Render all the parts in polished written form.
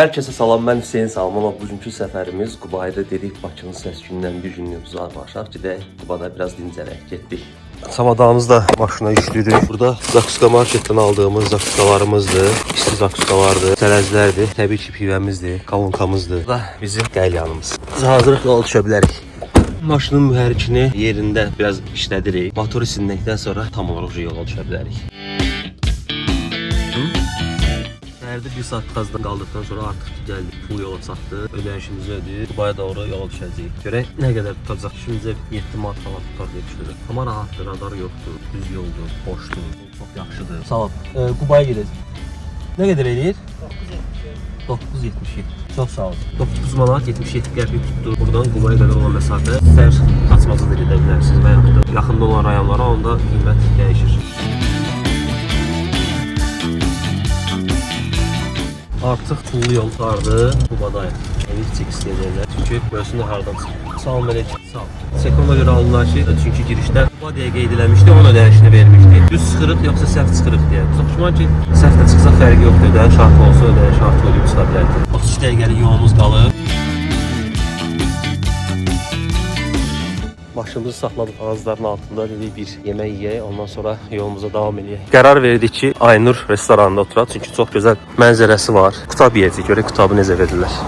Herkese salam, ben Hüseyin Salmanov. Bugünkü səfərimiz Qubayda dedik, Bakının səs-gündən bir günlük uzaqlaşaq. Gedək Qubada biraz dincələk, getdik. Çamadanımızı da maşına yüklüdük. Burada Zakuska marketdən aldığımız zakuskalarımızdır. İsti zakuskalardır, sələzlərdir, təbii ki pivəmizdir, kavunkamızdır. Bu da bizim qəlyanımız. Biz hazırıq yol düşə bilərik. Maşının mühərrikini yerində biraz işlədirik. Motoru sindikdən sonra tam olaraq yola düşə bilərik. Səhərdə 1 saat qazdan qaldıqdan sonra artıq gəldik, pul yola çatdı, ödəyişimizi ödəyib, Qubaya doğru yola düşəcəyik. Görək nə qədər tutacaq, şimdicə 7 manat falan tutar deyə düşünürəm. Amma rahatdır, radar yoxdur, düz yoldur, boşdur, çox yaxşıdır. Salam, Qubaya gedəcək. Nə qədər eləyir? 9.77. Çox sağ olun. 9 manat 77 qəpik tutdu. Buradan Qubaya qədər olan məsafə istər qaçmazı da gedə bilərsiniz və yaxud da yaxında olan rayonlara onda qiymət dəyişir. Artıq pullu yol tutardı. Qubadayıq. Enik çek istəyəcəklər. Çünki mövsümdə hardan çıxır. Salam əleykum. Sağ ol. Sekona görə alınlar ki, çünki girişdə Qubadaya qeyd eləmişdi, onun ödəyişini vermişdi. Düz çıxırıq yoxsa səhv çıxırıq deyə. Çox ki, səhv də çıxsa fərqi yoxdur. Ödəyiş artıq olsa ödəyiş artıq olub çıxa bilərdi. 33 dəqiqəlik yolumuz qalıb. Başımızı saxladıq ağızların altında, dedik bir yemək yeyək, ondan sonra yolumuza davam edək. Qərar verdik ki, Aynur restoranında oturaq, çünki çox gözəl mənzərəsi var. Qutab yeyəcək, görək qutabı necə verirlər.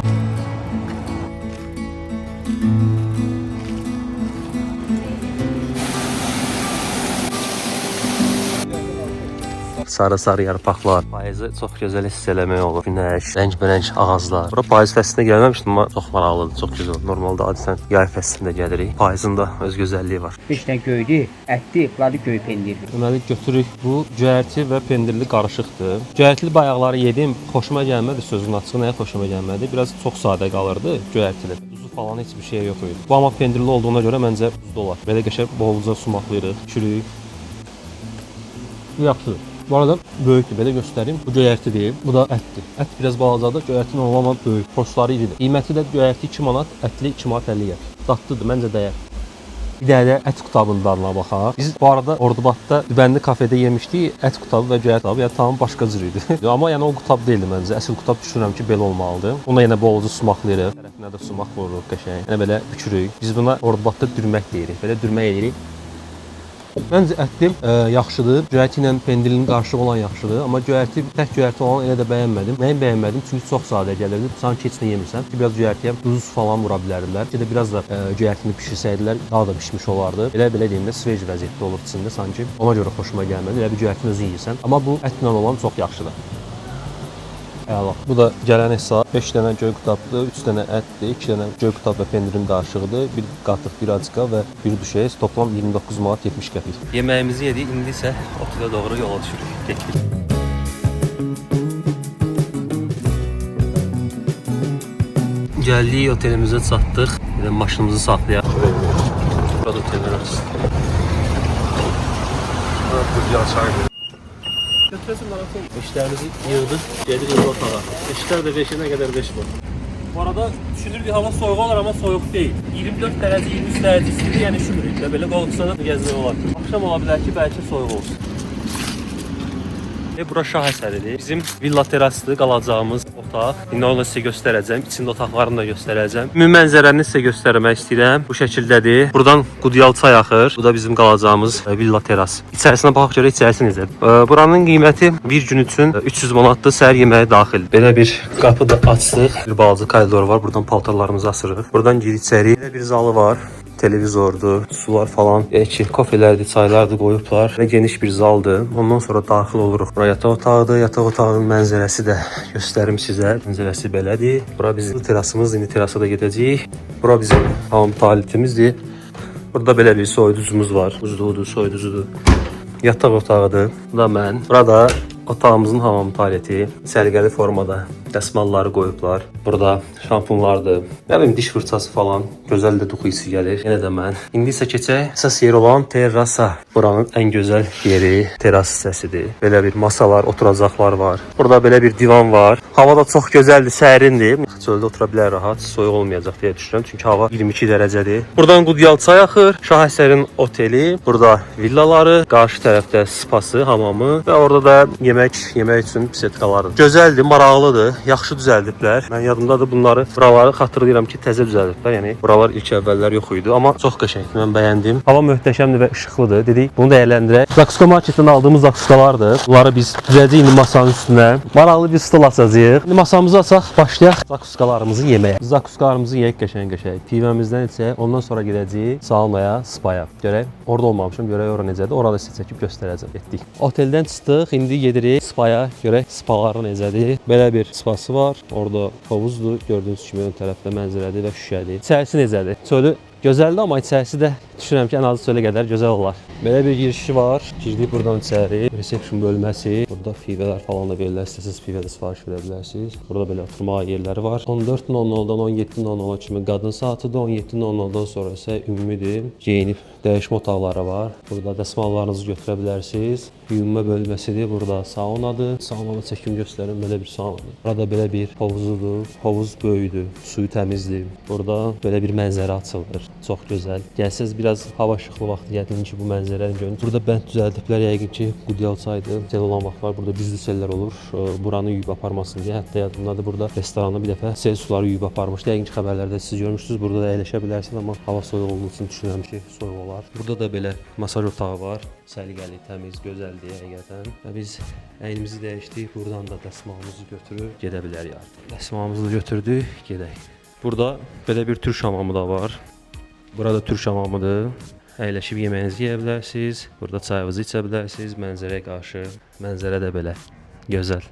Sarı-sarı yarpaqlar, payızı çox gözəl hiss eləmək olur. Günəş, rəng-bərəng ağaclar. Bura payız fəslində gəlməmişdim, amma çox maraqlıdır, çox gözəl. Normalda adətən yay fəslində gəlirik. Payızın da öz gözəlliyi var. Bir dənə göydü, ətli, qladı göy pendirli. Deməli götürük. Bu cöyərti və pendirli qarışıqdır. Cöyərtli bayaqları yedim, xoşuma gəlmədi, sözün açığı nəyə xoşuma gəlmədi. Biraz çox sadə qalırdı cöyərtli. Duzu falan heç bir şey yox idi. Bu amma pendirli olduğuna görə məncə duzlu olar. Belə qəşəng bolca sumaxlayırıq, çürüyük. Bu yaxşıdır. Bu arada böyükdür, belə göstəreyim. Bu göyərti deyil, bu da ətdir. Ət biraz balacadır, göyərti normal böyük. Poçları iridir. Qiyməti də göyərti 2 manat, ətli 2 manat 50 qəpik. Dadlıdır, məncə dəyər. Bir dənə də ət qutabının dadına baxaq. Biz bu arada Ordubadda Dübənli kafedə yemişdik. Ət qutabı və göyərti qutabı, yəni tamam başqa cür idi. Amma yəni o qutab deyildi məncə. Əsl qutab düşünürəm ki, belə olmalıdır. Buna yenə bolca sumaxlayırıq. Tərəfinə də sumaq vururuq qəşəng. Yəni belə bükürük. Biz buna Ordubadda dürmək deyirik. Belə dürmək edirik. Məncə ətli yaxşıdır. Göyərti ilə pendirin qarışıq olan yaxşıdır. Amma göyərti, tək göyərti olan elə də bəyənmədim. Nəyin bəyənmədim? Çünki çox sadə gəlirdi. Sanki heç nə yemirsən. Biraz göyərtiyə duz falan vura bilərdilər. Bir də biraz da göyərtini bişirsəydilər daha da pişmiş olardı. Belə deyim də sveç vəziyyətdə olur içində sanki. Ona görə xoşuma gəlmədi. Elə bir göyərtini özün yeyirsən. Amma bu ətlə olan çox yaxşıdır. Əla. Bu da gələn hesab 5 dənə göy qutabdır, 3 dənə ətdir, 2 dənə göy qutab və pendirin qarışığıdır, bir qatıq, bir acıqa və bir duşez, toplam 29 manat 70 qəpik. Yeməyimizi yedik, indi isə otelə doğru yola düşürük. Getdik. Gəldik, otelimizə çatdıq. Bir də maşınımızı saxlayaq. Burada otellər açsın. Burada açarıq. Götürəsin maraton. İşlərimizi yığdıq, gedirik otağa. İşlər də 5-ə qədər 5 var. Bu arada düşünürdük hava soyuq olur, amma soyuq deyil. 24 dərəcə, 23 dərəcə istidir, yəni üşümürük də belə qoltuqsa da gəzmək olar. Axşam ola bilər ki, bəlkə soyuq olsun. Bura şah əsəridir. Bizim villa teraslı qalacağımız otaq. İndi onu sizə göstərəcəm. İçində otaqlarını da göstərəcəm. Ümumi mənzərəni sizə göstərmək istəyirəm. Bu şəkildədir. Buradan Qudyal çay axır. Bu da bizim qalacağımız villa teras. İçərisinə baxaq görə içərisini izlədim. Buranın qiyməti bir gün üçün 300 manatdır. Səhər yeməyi daxil. Belə bir qapı da açdıq. Bir balaca koridor var. Buradan paltarlarımızı asırıq. Buradan gir içəri. Belə bir zalı var. Televizordur, sular falan, kofelərdir, çaylardır qoyublar və geniş bir zaldır. Ondan sonra daxil oluruq. Bura yataq otağıdır. Yataq otağının mənzərəsi də göstərim sizə. Mənzərəsi belədir. Bura bizim terasımızdır. İndi terasa da gedəcəyik. Bura bizim hamam tualetimizdir. Burada belə bir soyuducumuz var. Buzluğudur, soyuducudur. Yataq otağıdır. Bu da mən. Burada otağımızın hamam tualeti. Səliqəli formada dəsmalları qoyublar. Burada şampunlardır. Nə bilim diş fırçası falan. Gözəl də duxu hissi gəlir. Yenə də mən. İndi isə keçək əsas yer olan terrasa. Buranın ən gözəl yeri teras hissəsidir. Belə bir masalar, oturacaqlar var. Burada belə bir divan var. Hava da çox gözəldir, sərindir. Çöldə otura bilər rahat, soyuq olmayacaq deyə düşünürəm. Çünki hava 22 dərəcədir. Buradan Qudyal çay axır. Şah Əsərin oteli. Burada villaları, qarşı tərəfdə spası, hamamı və orada da yemək üçün bisetkaları. Gözəldir, maraqlıdır. yaxşı düzəldiblər. Mən yadımdadır bunları, buraları xatırlayıram ki, təzə düzəldiblər. Yəni buralar ilk əvvəllər yox idi, amma çox qəşəngdir. Mən bəyəndim. Hava möhtəşəmdir və işıqlıdır. Dedik, bunu dəyərləndirək. Zakuska marketdən aldığımız zakuskalardır. Bunları biz düzəcəyik indi masanın üstünə. Maraqlı bir stol açacağıq. İndi masamızı açaq, başlayaq zakuskalarımızı yeməyə. Zakuskalarımızı yeyək qəşəng-qəşəng. Pivəmizdən içək, ondan sonra gedəcəyik saunaya, spaya. Görək, orada olmamışam, görək ora necədir. Orada sizə çəkib göstərəcəm. Getdik. Oteldən çıxdıq, indi gedirik spaya. Görək spaları necədir. Belə bir spası var. Orada havuzdur. Gördüyünüz kimi ön tərəfdə mənzərədir və şüşədir. İçərisi necədir? Çölü gözəldir, amma içərisi də düşünürəm ki, ən azı çölə qədər gözəl olar. Belə bir girişi var. Girdik buradan içəri. Reception bölməsi. Burada pivələr falan da verirlər. İstəsəniz pivə də sifariş verə bilərsiniz. Burada belə oturmağa yerləri var. 14:00-dan 17:00 kimi qadın saatıdır. 17:00-dan sonra isə ümumidir. Geyinib dəyişmə otaqları var. Burada dəsmallarınızı götürə bilərsiniz. Yuyunma bölməsidir. Burada saunadır. Saunada çəkim göstərin. Belə bir saunadır. Burada belə bir havuzudur. Havuz böyükdür. Suyu təmizdir. Burada belə bir mənzərə açılır. Çox gözəl. Gəlsəz biraz hava işıqlı vaxtı yəqin ki, bu mənzərəni görün. Burada bənd düzəldiblər. Yəqin ki, Qudyal çaydır. Sel olan vaxtlar burada güclü sellər olur. Buranı yuyub aparmasın deyə. Hətta yadımdadır, burada restoranda bir dəfə sel suları yuyub aparmışdı. Yəqin ki, xəbərlərdə siz görmüşsünüz. Burada da əyləşə bilərsiniz, amma hava soyuq olduğu üçün düşünürəm ki, soyuq olar. Burada da belə masaj otağı var. Səliqəli, təmiz, gözəldir həqiqətən. Və biz əynimizi dəyişdik. Buradan da dəsmalımızı götürüb gedə bilərik artıq. Dəsmalımızı da götürdük, gedək. Burada belə bir türk hamamı da var. Burada türk hamamıdır. Əyləşib yeməyinizi yeyə bilərsiniz. Burada çayınızı içə bilərsiniz. Mənzərəyə qarşı. Mənzərə də belə gözəl.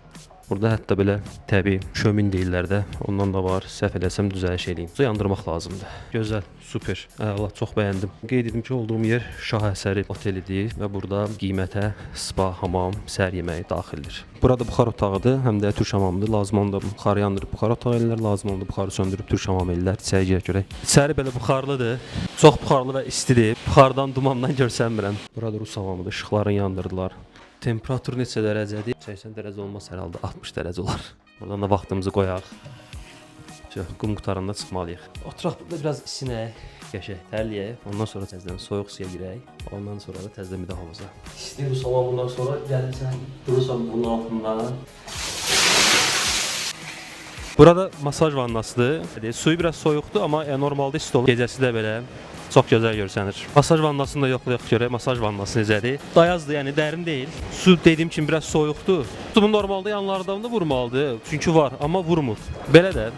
Burada hətta belə təbii şömin deyirlər də. Ondan da var. Səhv eləsəm düzəliş eləyim. Su yandırmaq lazımdır. Gözəl, super. Allah çox bəyəndim. Qeyd edim ki, olduğum yer Şah Əsəri otelidir və burada qiymətə spa, hamam, səhər yeməyi daxildir. Burada buxar otağıdır, həm də türk hamamıdır. Lazım onda buxarı yandırıb buxar otağı ellər, lazım onda buxarı söndürüb türk hamam ellər. İçəri girək görək. İçəri belə buxarlıdır. Çox buxarlı və istidir. Buxardan, dumandan görsənmirəm. Burada rus hamamıdır. İşıqlarını yandırdılar. Temperatur neçə dərəcədir? 80 dərəcə olmaz hər halda, 60 dərəcə olar. Buradan da vaxtımızı qoyaq. Qum qutarında çıxmalıyıq. Oturaq burada biraz isinək, qəşəng tərləyək. Ondan sonra təzədən soyuq suya girək. Ondan sonra da təzədən bir də havuza. İsti bu hamamından sonra gəlirsən, durursan bunun altında. Burada masaj vannasıdır. Suyu biraz soyuqdur, amma normalda isti olur. Gecəsi də belə çox gözəl görsənir. Masaj vannasını da yoxlayaq görək. Masaj vannası necədir? Dayazdır, yəni dərin deyil. Su dediyim kimi biraz soyuqdur. Su normalda yanlardan da vurmalıdır. Çünki var, amma vurmur. Belə də.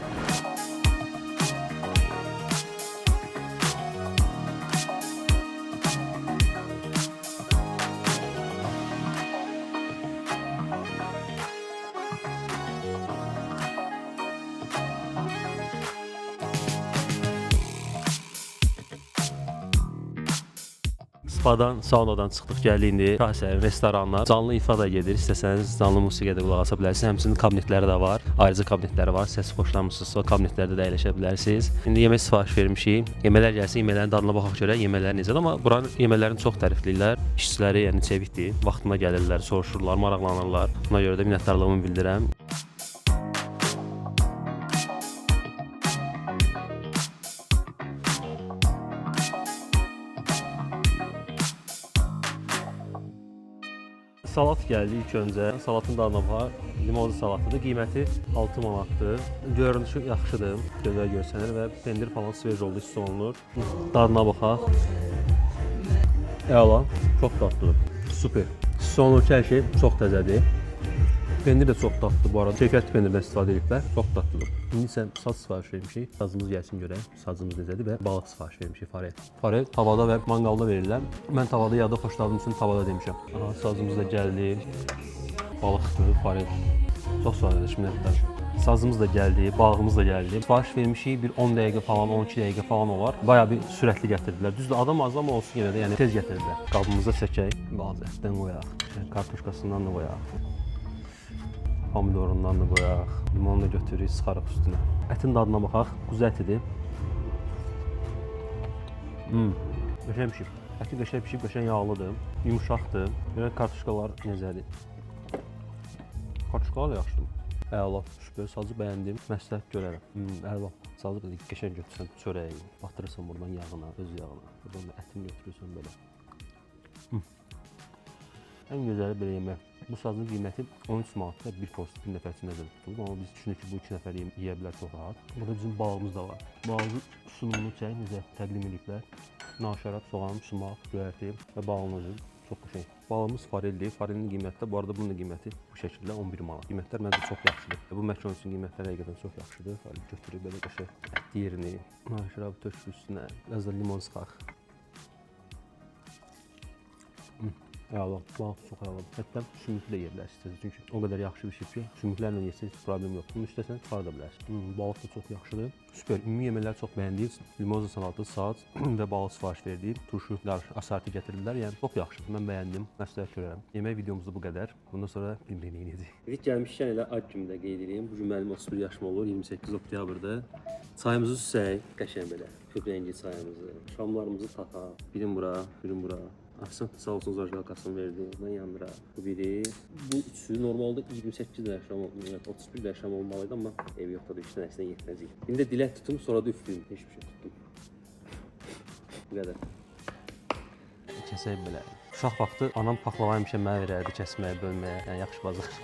Spadan, saunadan çıxdıq, gəldik indi Şah Əsəri restoranına. Canlı ifa da gedir. İstəsəniz canlı musiqiyə də qulaq asa bilərsiniz. Həmçinin kabinetləri də var. Ayrıca kabinetləri var. Səs xoşlamırsınızsa kabinetlərdə də əyləşə bilərsiniz. İndi yemək sifariş vermişik. Yemələr gəlsin, yeməklərin dadına baxaq görək yemələr necədir. Amma buranın yeməklərini çox tərifləyirlər. İşçiləri, yəni çevikdir. Vaxtında gəlirlər, soruşurlar, maraqlanırlar. Buna görə də minnətdarlığımı bildirirəm. Salat gəldi ilk öncə. Salatın dadına bax. Limonlu salatıdır. Qiyməti 6 manatdır. Görünüşü yaxşıdır. Gözəl görsənir və pendir falan sveç oldu, hiss olunur. Dadına baxaq. Əla, çox dadlıdır. Super. Hiss olunur ki, hər şey çox təzədir. Pendir də çox dadlıdır bu arada. Keyfiyyətli pendirdən istifadə ediblər. Çox dadlıdır. İndi isə saz sifariş vermişik. Sazımız gəlsin görək. Sazımız necədir və balıq sifariş vermişik, farel. Farel tavada və manqalda verirlər. Mən tavada yada xoşladığım üçün tavada demişəm. Aha, sazımız da gəldi. Balıqdır, farel. Çox sağ olun, minnətlər. Sazımız da gəldi, balığımız da gəldi. Sifariş vermişik, bir 10 dəqiqə falan, 12 dəqiqə falan olar. Bayağı bir sürətli gətirdilər. Düzdür, adam az amma olsun yenə də, yəni tez gətirdilər. Qabımıza çəkək, bazı ətdən qoyaq, kartuşkasından da qoyaq. Pomidorundan da qoyaq, limonu da götürürük, sıxarıq üstünə. Ətin dadına baxaq, quzu ətidir. Qəşəng pişib. Əti qəşəng pişib, qəşəng yağlıdır, yumuşaqdır. Görək kartuşkalar necədir. Kartuşkalar da yaxşıdır. Əla, şübhə, sazı bəyəndim, məsləhət görərəm. Əla, sazı da qəşəng götürsən çörəyi, batırırsan buradan yağına, öz yağına. Buradan da ətini götürürsən belə. Ən gözəli belə yemək. Bu sazın qiyməti 13 manat və bir post bir nəfər üçün nəzərdə tutulub. Amma biz düşünürük ki, bu 2 nəfər yeyə bilər çox rahat. Burada bizim balığımız da var. Balığın sunumunu çək, necə təqdim ediblər. Naşərab, soğan, sumaq, göyərti və balığın özü. Çox şey. Balığımız fareldir. Farelin qiyməti də, bu arada bunun da qiyməti bu şəkildə 11 manat. Qiymətlər məncə çox yaxşıdır. Bu məkan üçün qiymətlər həqiqətən çox yaxşıdır. Farel götürüb belə qəşəng ətli yerini, naşərab tökülür üstünə, biraz da limon sıxaq. Əla, balıq çox əla. Hətta sümüklə yeyə bilərsiniz. Çünki o qədər yaxşı bir şey ki, sümüklərlə yesəz heç problem yoxdur. Bunu istəsən çıxara da bilərsən. Balıq da çox yaxşıdır. Süper. Ümumi yeməkləri çox bəyəndik. Limozla salatı, saat və balıq sifariş verdik. Turşular, asartı gətirdilər. Yəni çox yaxşıdır. Mən bəyəndim. Məsləhət görürəm. Yemək videomuzda bu qədər. Bundan sonra bilmirik nə edəcəyik. Biz gəlmişkən elə ad günümdə qeyd edeyim. Bu gün mənim 31 yaşım olur, 28 oktyabrda. Çayımızı süsək, qəşəng belə. Köprəngi çayımızı, şamlarımızı taxaq. Birin bura, birin bura. Asın sağ olsun zajqalkasını verdi. Ondan yandıra. Bu biri. Bu üçü normalde 28 yaşam olmalı, 31 yaşam olmalıydı ama ev yoxdur, işdən əslində yetməyəcək. İndi də dilək tutum, sonra da üflüyüm. Heç bir şey tuttum. Bu qədər. Kəsək belə. Uşaq vaxtı anam paxlava həmişə mənə verərdi kəsməyə, bölməyə. Yəni yaxşı bazar.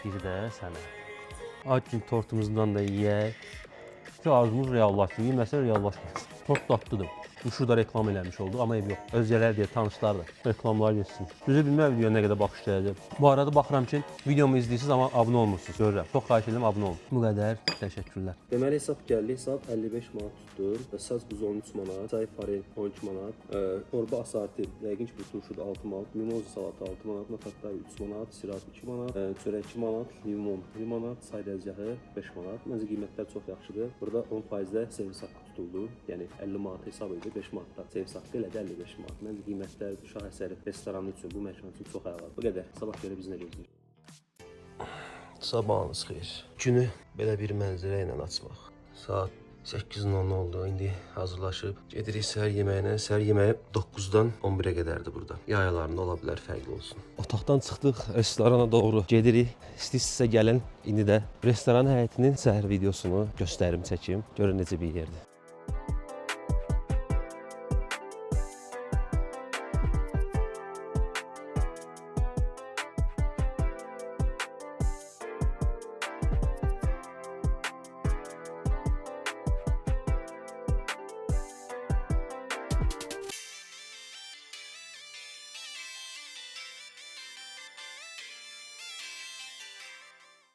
Bir də sənə. Ad gün tortumuzdan da yeyək. Ki arzumuz reallaşsın. Yeməsə reallaşmaz. Tort tatlıdır. Bu şurada reklam eləmiş oldu, amma ev yox. Özgələr deyə, tanışlar da reklamlar geçsin. Düzü bilməm videoya nə qədər baxışlayacaq. Bu arada baxıram ki, videomu izləyirsiniz amma abunə olmursunuz. Görürəm. Çox xahiş edirəm, abunə olun. Bu qədər. Təşəkkürlər. Deməli hesab gəldi. Hesab 55 manat tutdu. Saz buz 13 manat, çay farel 13 manat, torba asarti, yəqin ki bu turşuda 6 manat, mimoza salatı 6 manat, natatlar 3 manat, sirat 2 manat, çörək 2 manat, limon 1 manat, çay dəzgahı 5 manat. Məncə qiymətlər çox yaxşıdır. Burada 10%-də servis haqqı tutuldu. Yəni 50 manat hesab idi. 5 manatda servis haqqı elədi 55 manat. Məncə qiymətlər uşaq əsəri restoranı üçün, bu məkan üçün çox əladır. Bu qədər. Sabah görə biz nə gözləyirik? Sabahınız xeyir. Günü belə bir mənzərə ilə açmaq. Saat 8:10 oldu. İndi hazırlaşıb gedirik səhər yeməyinə. Səhər yeməyi 9-dan 11-ə qədərdir burada. Yay aylarında ola bilər fərqli olsun. Otaqdan çıxdıq, restorana doğru gedirik. İstəyirsinizsə gəlin. İndi də restoran həyətinin səhər videosunu göstərim, çəkim. Görün necə bir yerdir.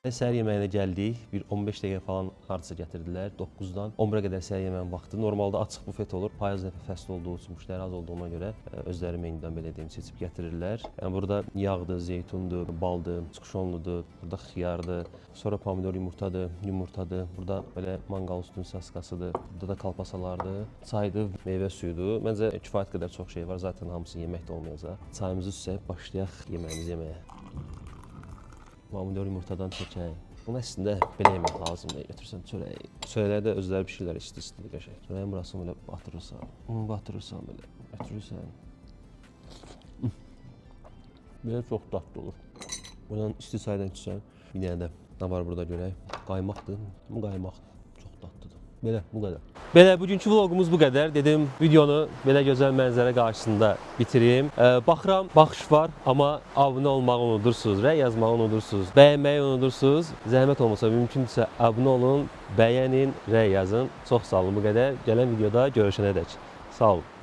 Səhər yeməyinə gəldik. Bir 15 dəqiqə falan hardasa gətirdilər. 9-dan 11-ə qədər səhər yeməyin vaxtı. Normalda açıq bufet olur. Payız fəsli olduğu üçün, müştəri az olduğuna görə özləri menyudan belə deyim seçib gətirirlər. Yəni burada yağdır, zeytundur, baldır, çıxışonludur, burada xiyardır, sonra pomidor yumurtadır. Burada belə manqal üstünün saskasıdır. Burada da kalpasalardır, çaydır, meyvə suyudur. Məncə kifayət qədər çox şey var. Zaten hamısı yeməkdə olmayacaq. Çayımızı süsəyib başlayaq yeməyimizi yeməyə. Pomidor yumurtadan çəkək. Bunu əslində belə yemək lazımdır. Götürsən çörəyi. Çörəklərdə özləri pişirlər isti-isti qəşəng. Çörəyin burasını belə batırırsan. Onu batırırsan belə. Götürürsən. Belə çox dadlı olur. Buradan isti çaydan içsən. Bir dənə də nə var burada görək. Qaymaqdır. Bu qaymaqdır. Çox dadlıdır. Belə, bu qədər. Belə, bugünkü vlogumuz bu qədər. Dedim, videonu belə gözəl mənzərə qarşısında bitirim. Baxıram, baxış var, amma abunə olmağı unudursunuz, rəy yazmağı unudursunuz, bəyənməyi unudursunuz. Zəhmət olmasa, mümkünsə abunə olun, bəyənin, rəy yazın. Çox sağ olun, bu qədər. Gələn videoda görüşənədək. Sağ olun.